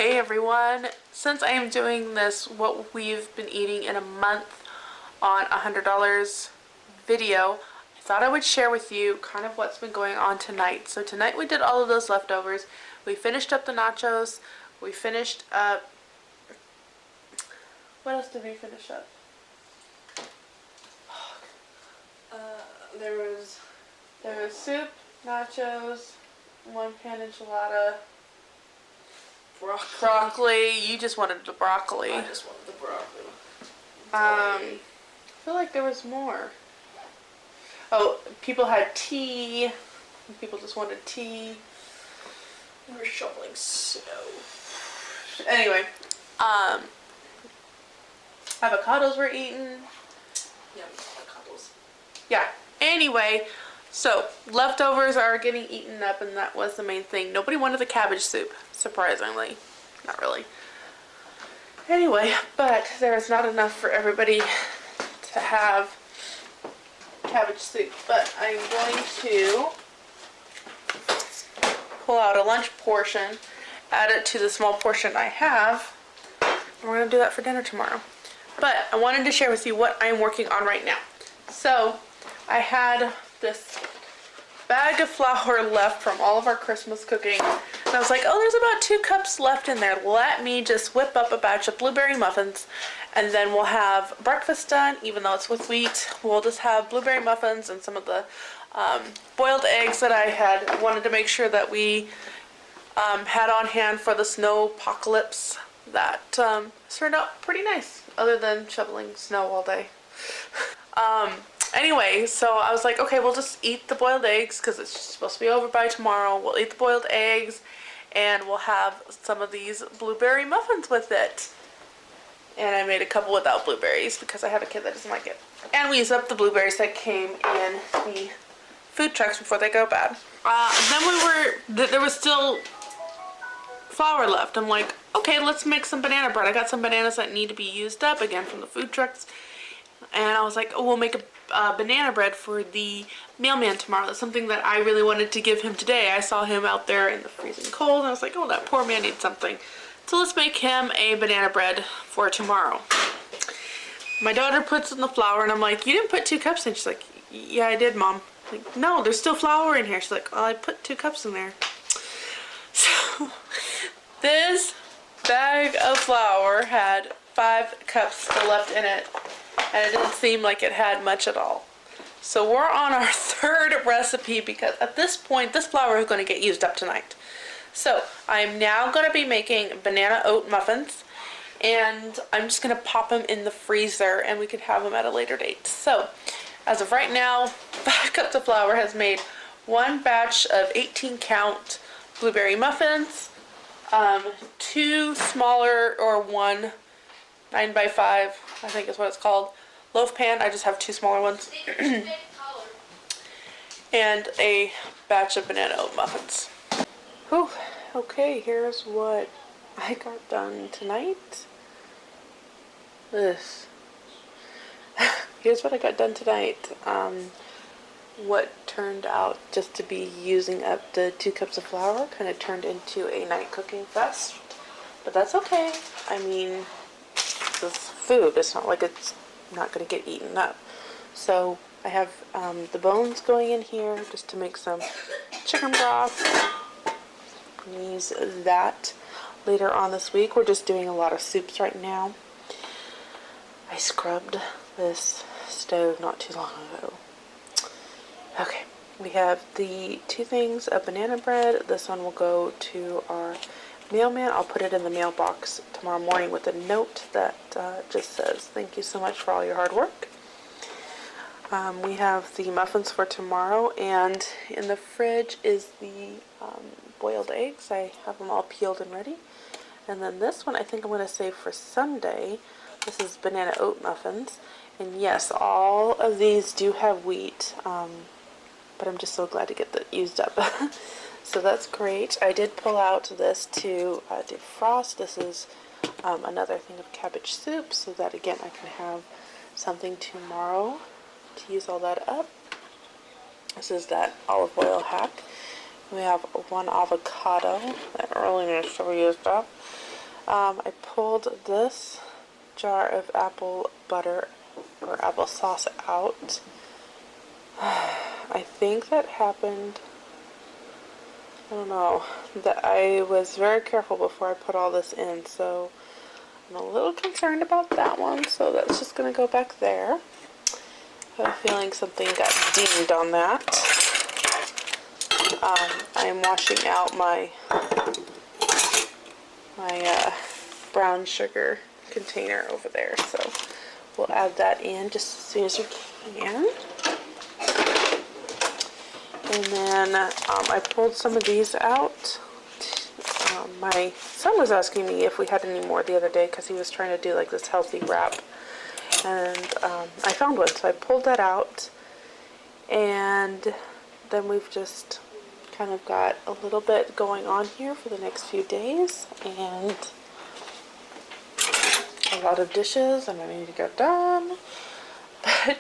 Hey everyone, since I am doing this what we've been eating in a month on $100 video, I thought I would share with you kind of what's been going on tonight. So tonight we did all of those leftovers. We finished up the nachos. We finished up, what else did we finish up? There was soup, nachos, one pan enchilada, broccoli. You just wanted the broccoli. I just wanted the broccoli. I feel like there was more. Oh, people had tea. People just wanted tea. We were shoveling snow. Anyway, avocados were eaten. Yeah, avocados. Yeah. Anyway, so leftovers are getting eaten up, and that was the main thing. Nobody wanted the cabbage soup, surprisingly. Not really. Anyway, but there is not enough for everybody to have cabbage soup. But I'm going to pull out a lunch portion, add it to the small portion I have, and we're going to do that for dinner tomorrow. But I wanted to share with you what I'm working on right now. So I had this bag of flour left from all of our Christmas cooking, and I was like, oh, there's about 2 cups left in there. Let me just whip up a batch of blueberry muffins, and then we'll have breakfast done. Even though it's with wheat, we'll just have blueberry muffins and some of the boiled eggs that I had wanted to make sure that we had on hand for the snow apocalypse. That turned out pretty nice, other than shoveling snow all day. Anyway, so I was like, okay, we'll just eat the boiled eggs because it's supposed to be over by tomorrow. We'll eat the boiled eggs and we'll have some of these blueberry muffins with it. And I made a couple without blueberries because I have a kid that doesn't like it. And we used up the blueberries that came in the food trucks before they go bad. Then there was still flour left. I'm like, okay, let's make some banana bread. I got some bananas that need to be used up again from the food trucks. And I was like, oh, we'll make a banana bread for the mailman tomorrow. That's something that I really wanted to give him today. I saw him out there in the freezing cold, and I was like, oh, that poor man needs something. So let's make him a banana bread for tomorrow. My daughter puts in the flour, and I'm like, you didn't put 2 cups in. She's like, yeah, I did, Mom. I'm like, no, there's still flour in here. She's like, well, I put 2 cups in there. So this bag of flour had 5 cups still left in it, and it didn't seem like it had much at all. So we're on our 3rd recipe because at this point this flour is going to get used up tonight. So I'm now going to be making banana oat muffins, and I'm just going to pop them in the freezer and we can have them at a later date. So as of right now, 5 cups of flour has made 1 batch of 18 count blueberry muffins, 2 smaller, or 1 9x5, I think is what it's called, loaf pan. I just have 2 smaller ones. And a batch of banana oat muffins. Whew. Okay, here's what I got done tonight. Here's what I got done tonight. What turned out just to be using up the 2 cups of flour kind of turned into a night cooking fest. But that's okay. I mean, this food, it's not like it's not going to get eaten up. So I have the bones going in here just to make some chicken broth. Use that later on this week. We're just doing a lot of soups right now. I scrubbed this stove not too long ago. Okay, we have the 2 things of banana bread. This one will go to our mailman. I'll put it in the mailbox tomorrow morning with a note that just says, thank you so much for all your hard work. We have the muffins for tomorrow, and in the fridge is the boiled eggs. I have them all peeled and ready. And then this one I think I'm going to save for Sunday. This is banana oat muffins. And yes, all of these do have wheat, but I'm just so glad to get that used up. So that's great. I did pull out this to defrost. This is another thing of cabbage soup, so that again I can have something tomorrow to use all that up. This is that olive oil hack. We have 1 avocado that really needs to be used up. I pulled this jar of apple butter or applesauce out. I think that happened, I don't know, that I was very careful before I put all this in, so I'm a little concerned about that one, so that's just going to go back there. I have a feeling something got dinged on that. I'm washing out my brown sugar container over there, so we'll add that in just as soon as we can. And then I pulled some of these out. My son was asking me if we had any more the other day because he was trying to do like this healthy wrap, and I found one, so I pulled that out. And then we've just kind of got a little bit going on here for the next few days, and a lot of dishes and I need to get done. But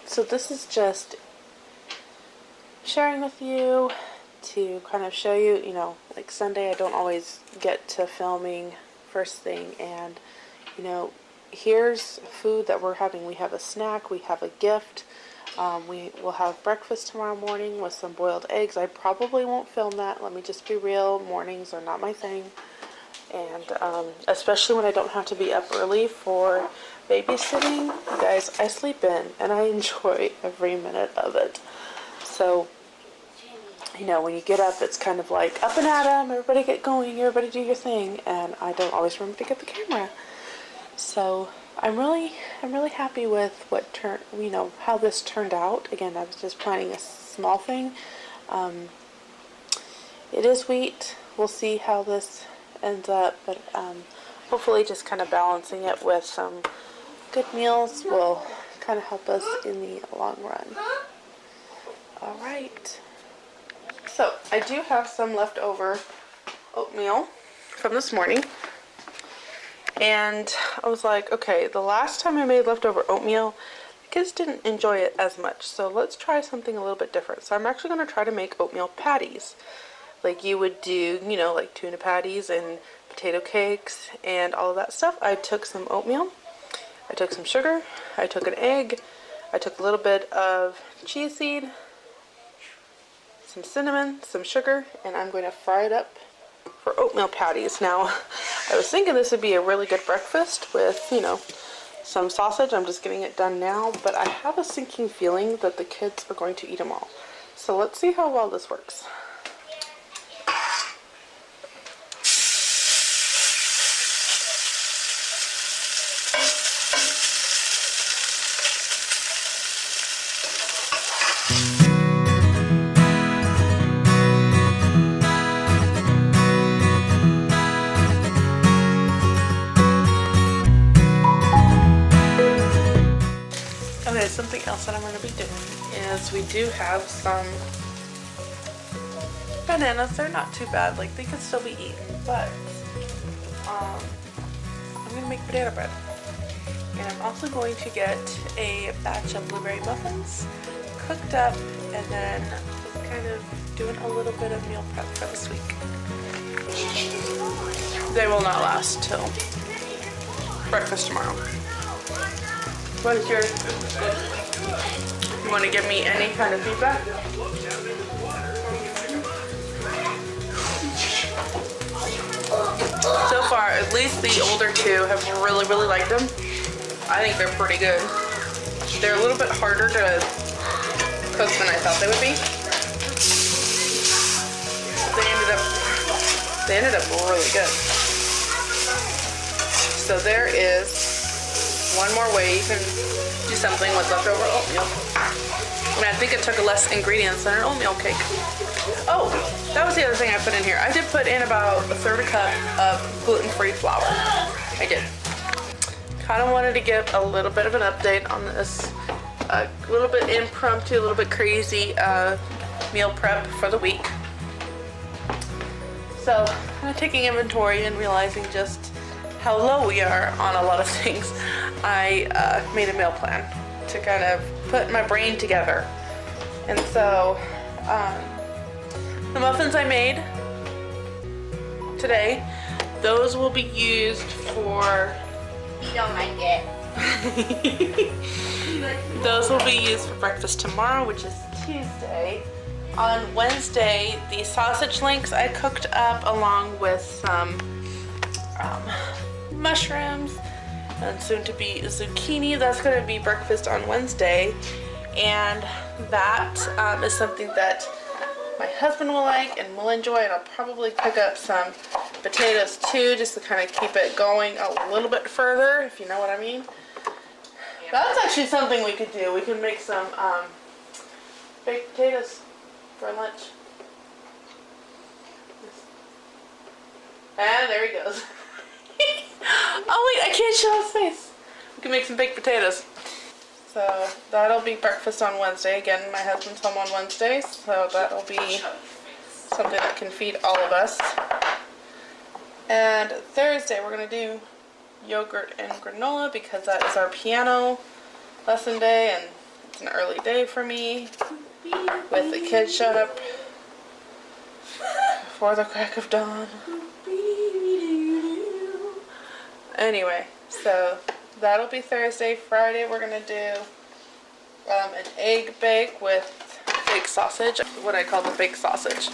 so this is just sharing with you to kind of show you, you know, like Sunday I don't always get to filming first thing, and you know, here's food that we're having. We have a snack, we have a gift. We will have breakfast tomorrow morning with some boiled eggs. I probably won't film that. Let me just be real. Mornings are not my thing. And especially when I don't have to be up early for babysitting. You guys, I sleep in and I enjoy every minute of it. So, you know, when you get up, it's kind of like up and at 'em, everybody get going, everybody do your thing. And I don't always remember to get the camera. So I'm really happy with how this turned out. Again, I was just planning a small thing. It is wheat. We'll see how this ends up, but hopefully just kind of balancing it with some good meals will kind of help us in the long run. All right. So I do have some leftover oatmeal from this morning. And I was like, okay, the last time I made leftover oatmeal, the kids didn't enjoy it as much. So let's try something a little bit different. So I'm actually going to try to make oatmeal patties. Like you would do, you know, like tuna patties and potato cakes and all of that stuff. I took some oatmeal. I took some sugar. I took an egg. I took a little bit of chia seed, some cinnamon, some sugar, and I'm going to fry it up for oatmeal patties. Now, I was thinking this would be a really good breakfast with, you know, some sausage. I'm just getting it done now, but I have a sinking feeling that the kids are going to eat them all. So let's see how well this works. Okay, something else that I'm going to be doing is we do have some bananas. They're not too bad, like they can still be eaten, but I'm going to make banana bread. And I'm also going to get a batch of blueberry muffins cooked up, and then just kind of doing a little bit of meal prep for this week. They will not last till breakfast tomorrow. What is yours? You want to give me any kind of feedback? So far, at least the older two have really liked them. I think they're pretty good. They're a little bit harder to cook than I thought they would be. They ended up really good. So there is one more way you can do something with leftover oatmeal. And I think it took less ingredients than an oatmeal cake. Oh, that was the other thing I put in here. I did put in about a third a cup of gluten-free flour. I did. Kind of wanted to give a little bit of an update on this. A little bit impromptu, a little bit crazy meal prep for the week. So, kind of taking inventory and realizing just how low we are on a lot of things. I made a meal plan to kind of put my brain together. And so, the muffins I made today, those will be used for... You don't like it. Those will be used for breakfast tomorrow, which is Tuesday. On Wednesday, the sausage links I cooked up along with some mushrooms and soon to be zucchini. That's going to be breakfast on Wednesday. And that is something that my husband will like and will enjoy. And I'll probably cook up some potatoes too, just to kind of keep it going a little bit further, if you know what I mean. That's actually something we could do. We can make some baked potatoes for lunch. And there he goes. Oh wait, I can't show his face. We can make some baked potatoes. So that'll be breakfast on Wednesday. Again, my husband's home on Wednesday, so that'll be something that can feed all of us. And Thursday we're gonna do yogurt and granola because that is our piano lesson day, and it's an early day for me with the kids shut up before the crack of dawn. Anyway, so that'll be Thursday. Friday we're gonna do an egg bake with fake sausage, what I call the fake sausage,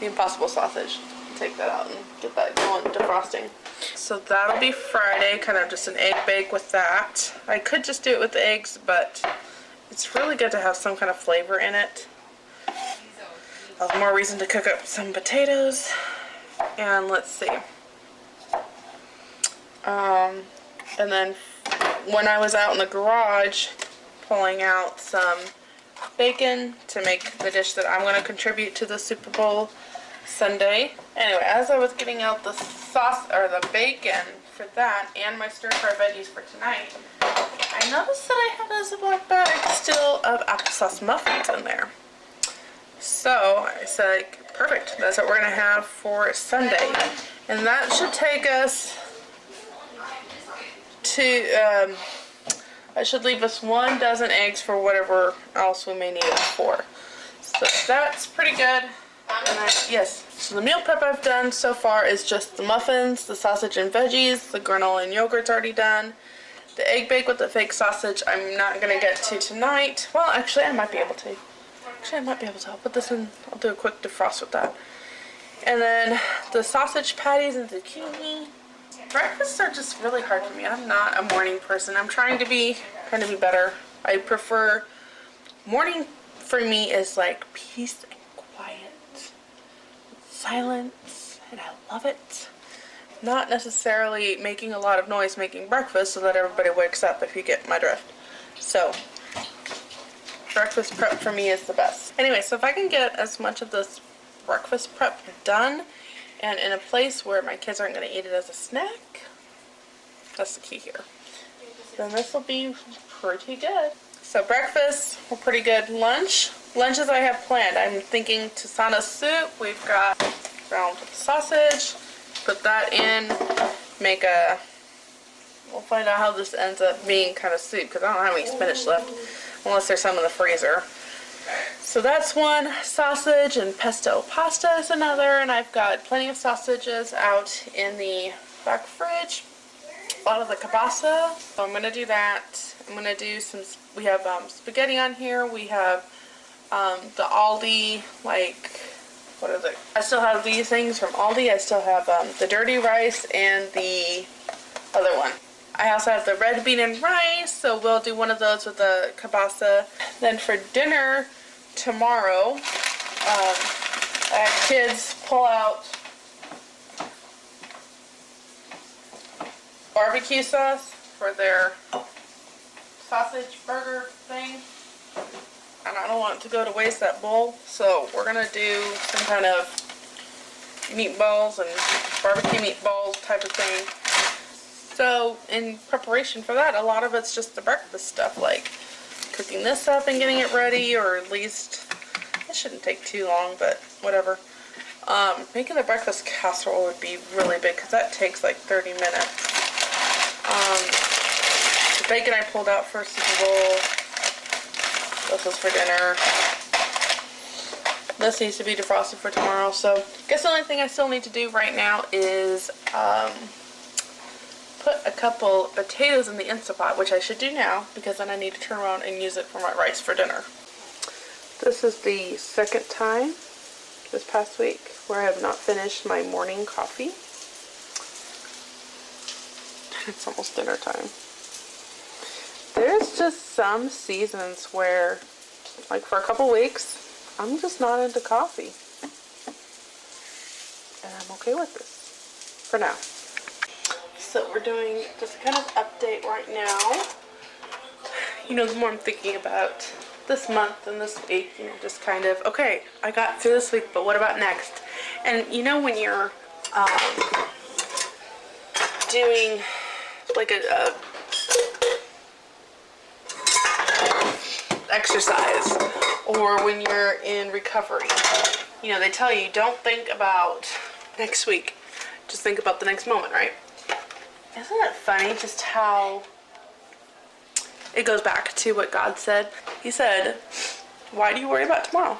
the impossible sausage. Take that out and get that going, defrosting. So that'll be Friday, kind of just an egg bake with that. I could just do it with the eggs, but it's really good to have some kind of flavor in it. More reason to cook up some potatoes. And let's see. And then when I was out in the garage pulling out some bacon to make the dish that I'm going to contribute to the Super Bowl Sunday. Anyway, as I was getting out the sauce or the bacon for that and my stir-fry veggies for tonight, I noticed that I had a Ziploc bag still of applesauce muffins in there. So I said, perfect, that's what we're going to have for Sunday. And that should take us to, that should leave us 1 dozen eggs for whatever else we may need it for. So that's pretty good. Yes, so the meal prep I've done so far is just the muffins, the sausage and veggies, the granola and yogurt's already done. The egg bake with the fake sausage I'm not going to get to tonight. Well, actually I might be able to. I'll put this in, I'll do a quick defrost with that. And then the sausage patties and zucchini. Breakfasts are just really hard for me. I'm not a morning person. I'm trying to be better. I prefer, morning for me is like peace and quiet, silence, and I love it. Not necessarily making a lot of noise making breakfast so that everybody wakes up, if you get my drift. So breakfast prep for me is the best. Anyway, so if I can get as much of this breakfast prep done and in a place where my kids aren't going to eat it as a snack, that's the key here. Then this will be pretty good. So breakfast, we're pretty good. Lunches I have planned. I'm thinking Tusana soup. We've got ground sausage. Put that in. We'll find out how this ends up being kind of soup because I don't have any spinach left unless there's some in the freezer. So that's one. Sausage and pesto pasta is another, and I've got plenty of sausages out in the back fridge. A lot of the kielbasa. So I'm gonna do that. I'm gonna do some. We have spaghetti on here. We have the Aldi, like, what is it? I still have these things from Aldi. I still have the dirty rice and the other one. I also have the red bean and rice, so we'll do one of those with the kielbasa. Then for dinner tomorrow, I have kids pull out barbecue sauce for their sausage burger thing. And I don't want it to go to waste, that bowl, so we're gonna do some kind of meatballs and barbecue meatballs type of thing. So in preparation for that, a lot of it's just the breakfast stuff, like cooking this up and getting it ready, or at least, it shouldn't take too long, but whatever. Making the breakfast casserole would be really big because that takes like 30 minutes. The bacon I pulled out for Super Bowl. This is for dinner. this needs to be defrosted for tomorrow. So I guess the only thing I still need to do right now is put a couple potatoes in the Instant Pot, which I should do now because then I need to turn around and use it for my rice for dinner. This is the second time this past week where I have not finished my morning coffee. It's almost dinner time. There's just some seasons where, like for a couple weeks, I'm just not into coffee. And I'm okay with this for now. So we're doing just kind of update right now. You know, the more I'm thinking about this month and this week, you know, just kind of, okay, I got through this week, but what about next? And you know, when you're doing like a exercise, or when you're in recovery, you know, they tell you don't think about next week, just think about the next moment, right? Isn't it funny just how it goes back to what God said? He said, why do you worry about tomorrow?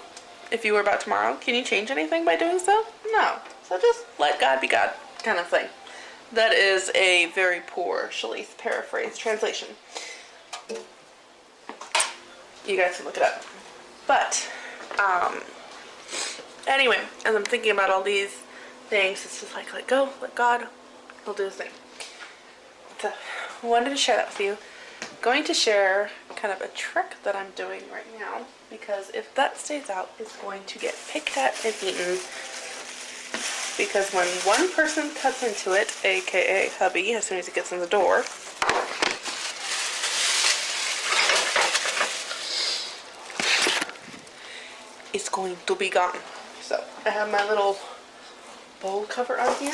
If you worry about tomorrow, can you change anything by doing so? No. So just let God be God kind of thing. That is a very poor Shalise paraphrase translation. You guys can look it up. But, anyway, as I'm thinking about all these things, it's just like, let go, let God, He'll do His thing. So, I wanted to share that with you. I'm going to share kind of a trick that I'm doing right now, because if that stays out, it's going to get picked at and eaten. Because when one person cuts into it, aka hubby, as soon as he gets in the door, it's going to be gone. So I have my little bowl cover on here,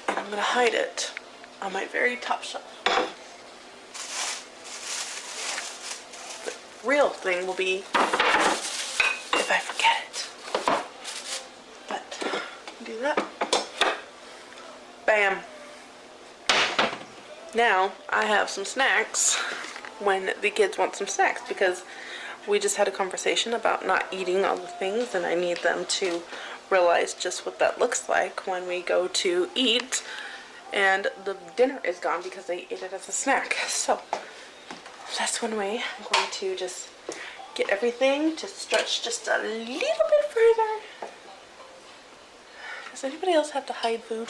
and I'm going to hide it on my very top shelf. The real thing will be if I forget it. But do that. Bam. Now I have some snacks when the kids want some snacks, because we just had a conversation about not eating all the things, and I need them to realize just what that looks like when we go to eat and the dinner is gone because they ate it as a snack. So that's one way I'm going to just get everything to stretch just a little bit further. Does anybody else have to hide food?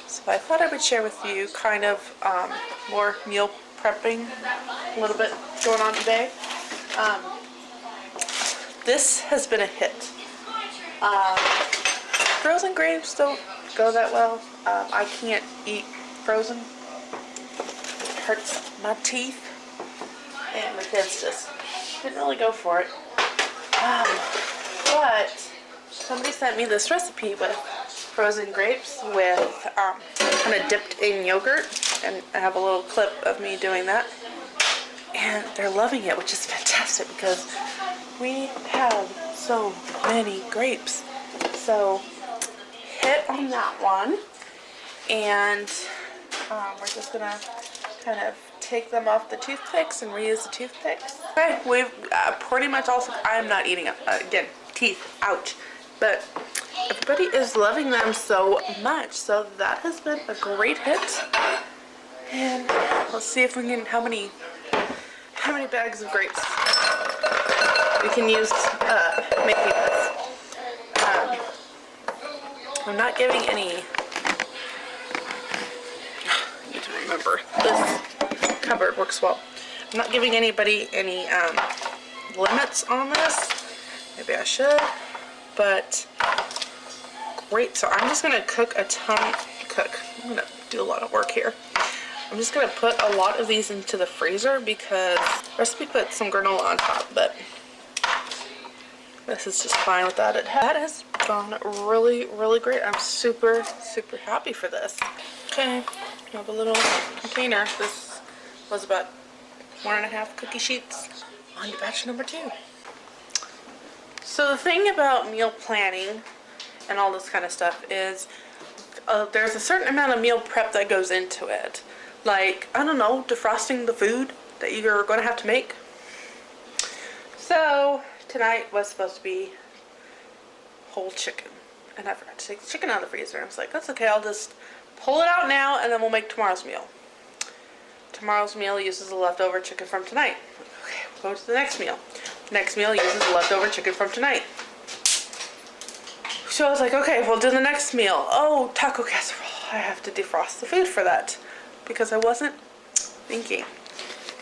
So I thought I would share with you kind of more meal prepping, a little bit going on today. This has been a hit. Frozen grapes don't go that well. I can't eat frozen. It hurts my teeth. And the kids just didn't really go for it. But somebody sent me this recipe with frozen grapes with kind of dipped in yogurt, and I have a little clip of me doing that, and they're loving it, which is fantastic because we have so many grapes. So hit on that one, and we're just gonna kind of take them off the toothpicks and reuse the toothpicks. Okay, we've pretty much also, I'm not eating it, again, teeth, ouch, but everybody is loving them so much. So that has been a great hit. And let's see if we can, how many bags of grapes we can use making this. I'm not giving any, I need to remember, this cupboard works well. I'm not giving anybody any limits on this. Maybe I should, but great. So I'm just gonna cook a ton, I'm gonna do a lot of work here. I'm just gonna put a lot of these into the freezer because the recipe put some granola on top, but this is just fine without it. That has gone really, really great. I'm super, super happy for this. Okay, I have a little container. This was about 1.5 cookie sheets. On to batch number 2. So the thing about meal planning and all this kind of stuff is there's a certain amount of meal prep that goes into it. Like, I don't know, defrosting the food that you're going to have to make. So tonight was supposed to be whole chicken, and I forgot to take the chicken out of the freezer. I was like, that's okay, I'll just pull it out now and then we'll make tomorrow's meal. Tomorrow's meal uses the leftover chicken from tonight. Okay, we'll go to the next meal. Next meal uses the leftover chicken from tonight. So I was like, okay, we'll do the next meal. Oh, taco casserole. I have to defrost the food for that because I wasn't thinking.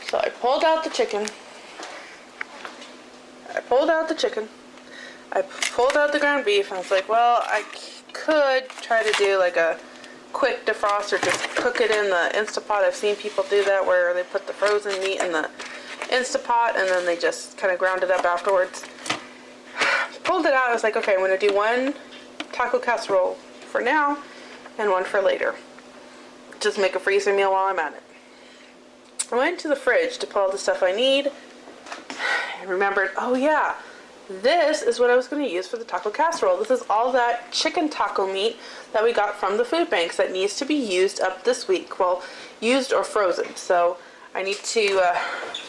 So I pulled out the chicken. I pulled out the ground beef. I was like, well, I could try to do like a quick defrost or just cook it in the Instapot. I've seen people do that where they put the frozen meat in the Instapot and then they just kind of ground it up afterwards. Pulled it out. I was like, okay, I'm going to do one taco casserole for now and one for later. Just make a freezer meal while I'm at it. I went to the fridge to pull out the stuff I need and remembered, oh yeah, this is what I was going to use for the taco casserole. This is all that chicken taco meat that we got from the food banks that needs to be used up this week. Well, used or frozen. So I need to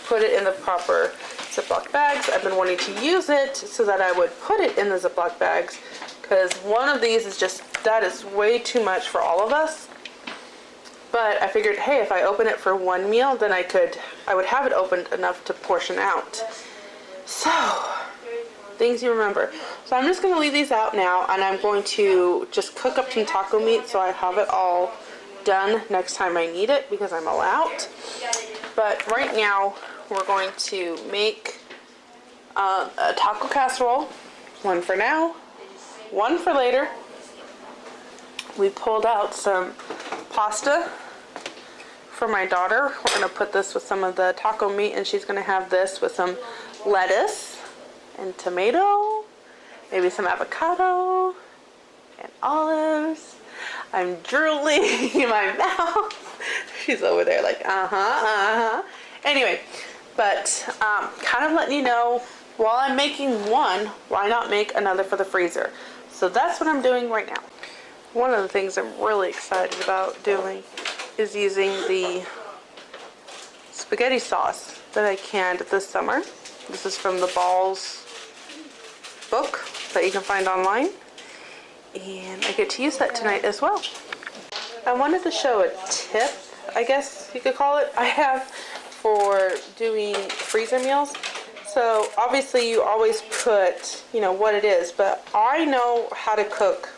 put it in the proper Ziploc bags. I've been wanting to use it so that I would put it in the Ziploc bags because one of these is just, that is way too much for all of us. But I figured, hey, if I open it for one meal, then I would have it opened enough to portion out. So, things you remember. So I'm just going to leave these out now, and I'm going to just cook up some taco meat so I have it all done next time I need it because I'm all out. But right now, we're going to make a taco casserole. One for now, one for later. We pulled out some pasta for my daughter. We're going to put this with some of the taco meat, and she's going to have this with some lettuce and tomato, maybe some avocado and olives. I'm drooling in my mouth. She's over there like, Anyway, but kind of letting you know, while I'm making one, why not make another for the freezer? So that's what I'm doing right now. One of the things I'm really excited about doing is using the spaghetti sauce that I canned this summer. This is from the Balls book that you can find online. And I get to use that tonight as well. I wanted to show a tip, I guess you could call it, I have for doing freezer meals. So obviously you always put, what it is, but I know how to cook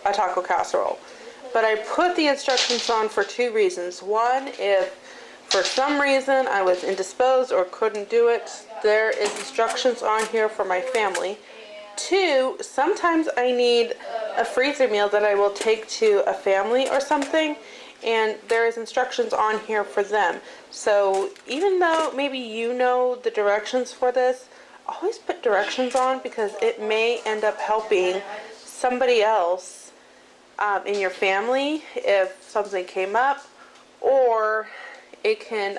a taco casserole. But I put the instructions on for 2 reasons. One, if for some reason I was indisposed or couldn't do it, there is instructions on here for my family. 2, sometimes I need a freezer meal that I will take to a family or something, and there is instructions on here for them. So even though maybe you know the directions for this, always put directions on because it may end up helping somebody else in your family if something came up, or it can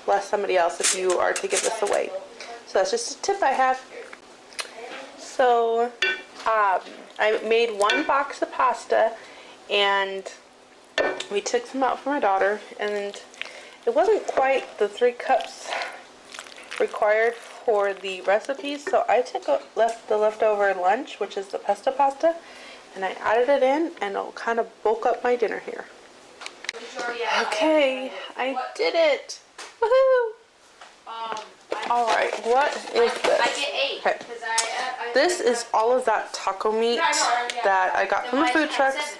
bless somebody else if you are to give this away. So that's just a tip I have. So I made 1 box of pasta, and we took some out for my daughter, and it wasn't quite the 3 cups required for the recipe, so I took the leftover lunch, which is the pesto pasta, and I added it in, and it'll kind of bulk up my dinner here. Okay, I did it. Woohoo! Alright, what is this? I get 8. Okay. This is all of that taco meat that I got from the food trucks.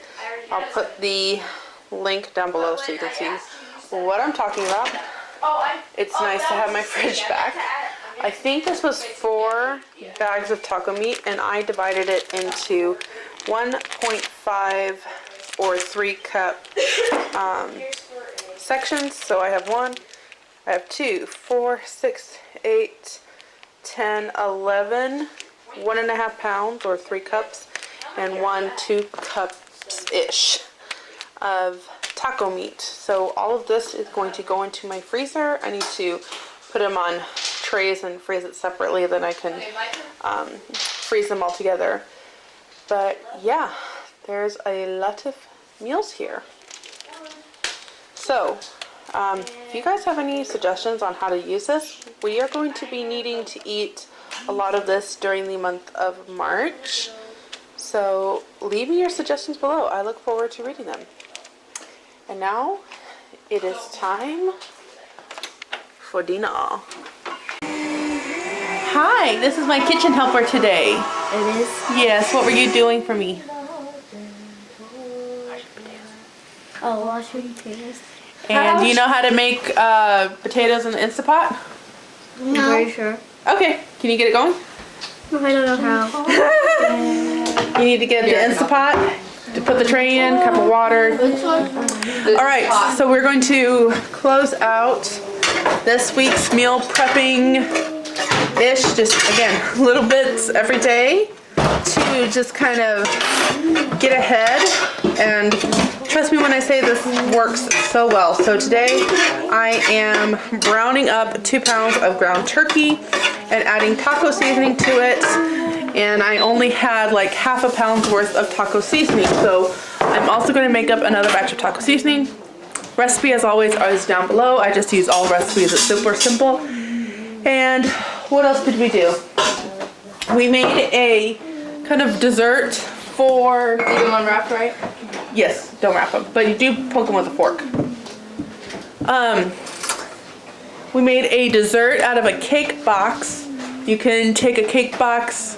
I'll put the link down below so you can see what I'm talking about. It's nice to have my fridge back. I think this was 4 bags of taco meat, and I divided it into 1.5 or 3 cup sections. So I have 1, I have 2, 4, 6, 8, 10, 11, 1.5 pounds or 3 cups, and 2 cups-ish of taco meat. So all of this is going to go into my freezer. I need to put them on trays and freeze it separately, then I can freeze them all together. But yeah, there's a lot of meals here. So if you guys have any suggestions on how to use this, we are going to be needing to eat a lot of this during the month of March. So leave me your suggestions below. I look forward to reading them. And now it is time for dinner. Hi, this is my kitchen helper today. It is? Yes, what were you doing for me? Oh, washing potatoes. And do you know how to make potatoes in the Instant Pot? No. I'm very sure. Okay, can you get it going? I don't know how. You need to get the Instant Pot, to put the tray in, cup of water. Which one? Alright, so we're going to close out this week's meal prepping-ish, just again, little bits every day to just kind of get ahead. And trust me when I say this works so well. So today I am browning up 2 pounds of ground turkey and adding taco seasoning to it. And I only had like ½ pound's worth of taco seasoning. So I'm also going to make up another batch of taco seasoning. Recipe as always is down below. I just use all recipes. It's super simple. And what else did we do? We made a kind of dessert for... You do them unwrapped, right? Yes, don't wrap them, but you do poke them with a fork. We made a dessert out of a cake box. You can take a cake box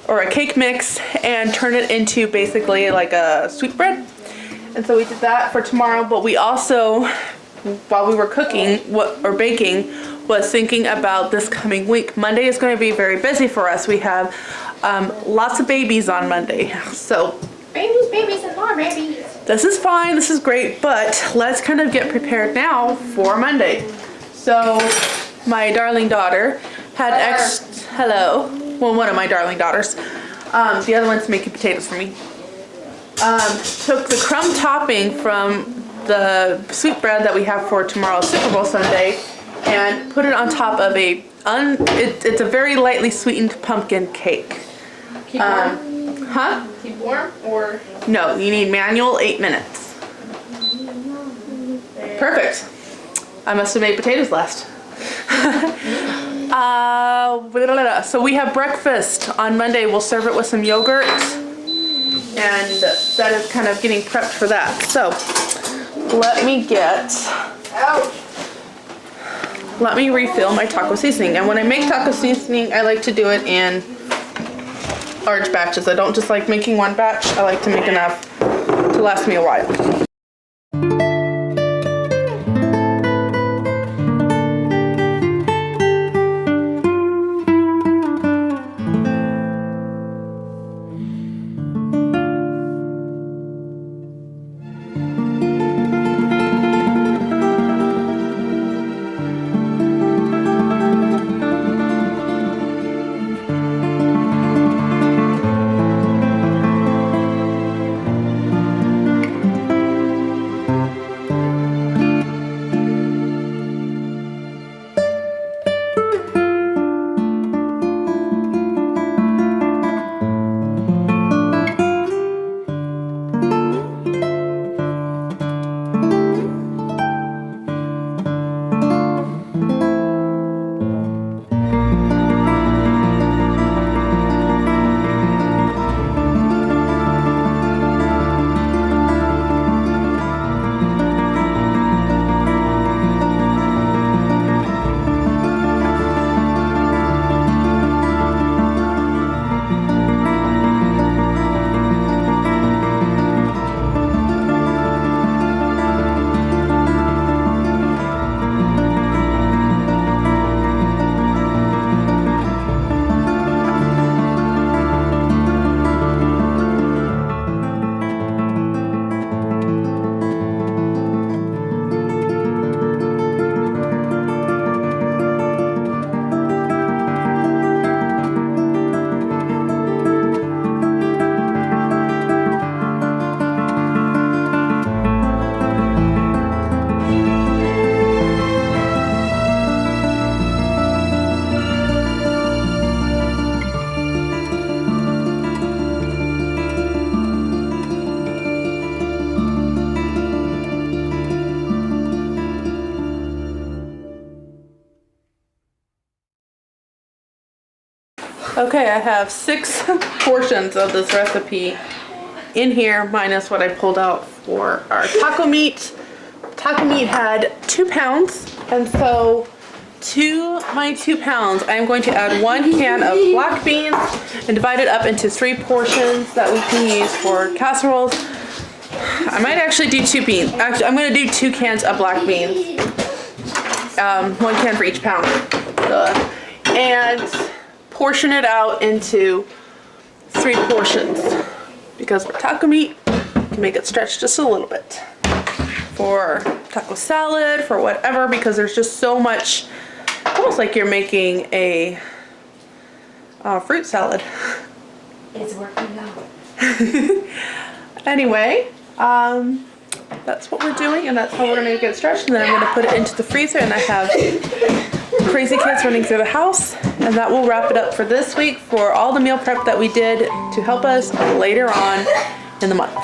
or a cake mix and turn it into basically like a sweetbread. And so we did that for tomorrow, but we also, while we were cooking or baking, was thinking about this coming week. Monday is going to be very busy for us. We have lots of babies on Monday. So Babies, and more babies. this is fine, this is great, but let's kind of get prepared now for Monday. So my darling daughter had hello. Well, one of my darling daughters. The other one's making potatoes for me. Took the crumb topping from the sweetbread that we have for tomorrow's Super Bowl Sunday and put it on top of it's a very lightly sweetened pumpkin cake. Keep warm? Huh? Keep warm or? No, you need manual 8 minutes. Perfect. I must have made potatoes last. So we have breakfast on Monday. We'll serve it with some yogurt. And that is kind of getting prepped for that. So let me refill my taco seasoning. And when I make taco seasoning, I like to do it in large batches. I don't just like making one batch. I like to make enough to last me a while. Okay, I have 6 portions of this recipe in here, minus what I pulled out for our taco meat. Taco meat had 2 pounds, and so to my 2 pounds, I'm going to add 1 can of black beans and divide it up into 3 portions that we can use for casseroles. I might actually do 2 beans. Actually, I'm going to do 2 cans of black beans. 1 can for each pound. And portion it out into 3 portions. Because for taco meat, you can make it stretch just a little bit. For taco salad, for whatever, because there's just so much, almost like you're making a fruit salad. It's working out. Anyway, that's what we're doing, and that's how we're gonna get it stretched, and then I'm gonna put it into the freezer, and I have crazy kids running through the house, and that will wrap it up for this week for all the meal prep that we did to help us later on in the month.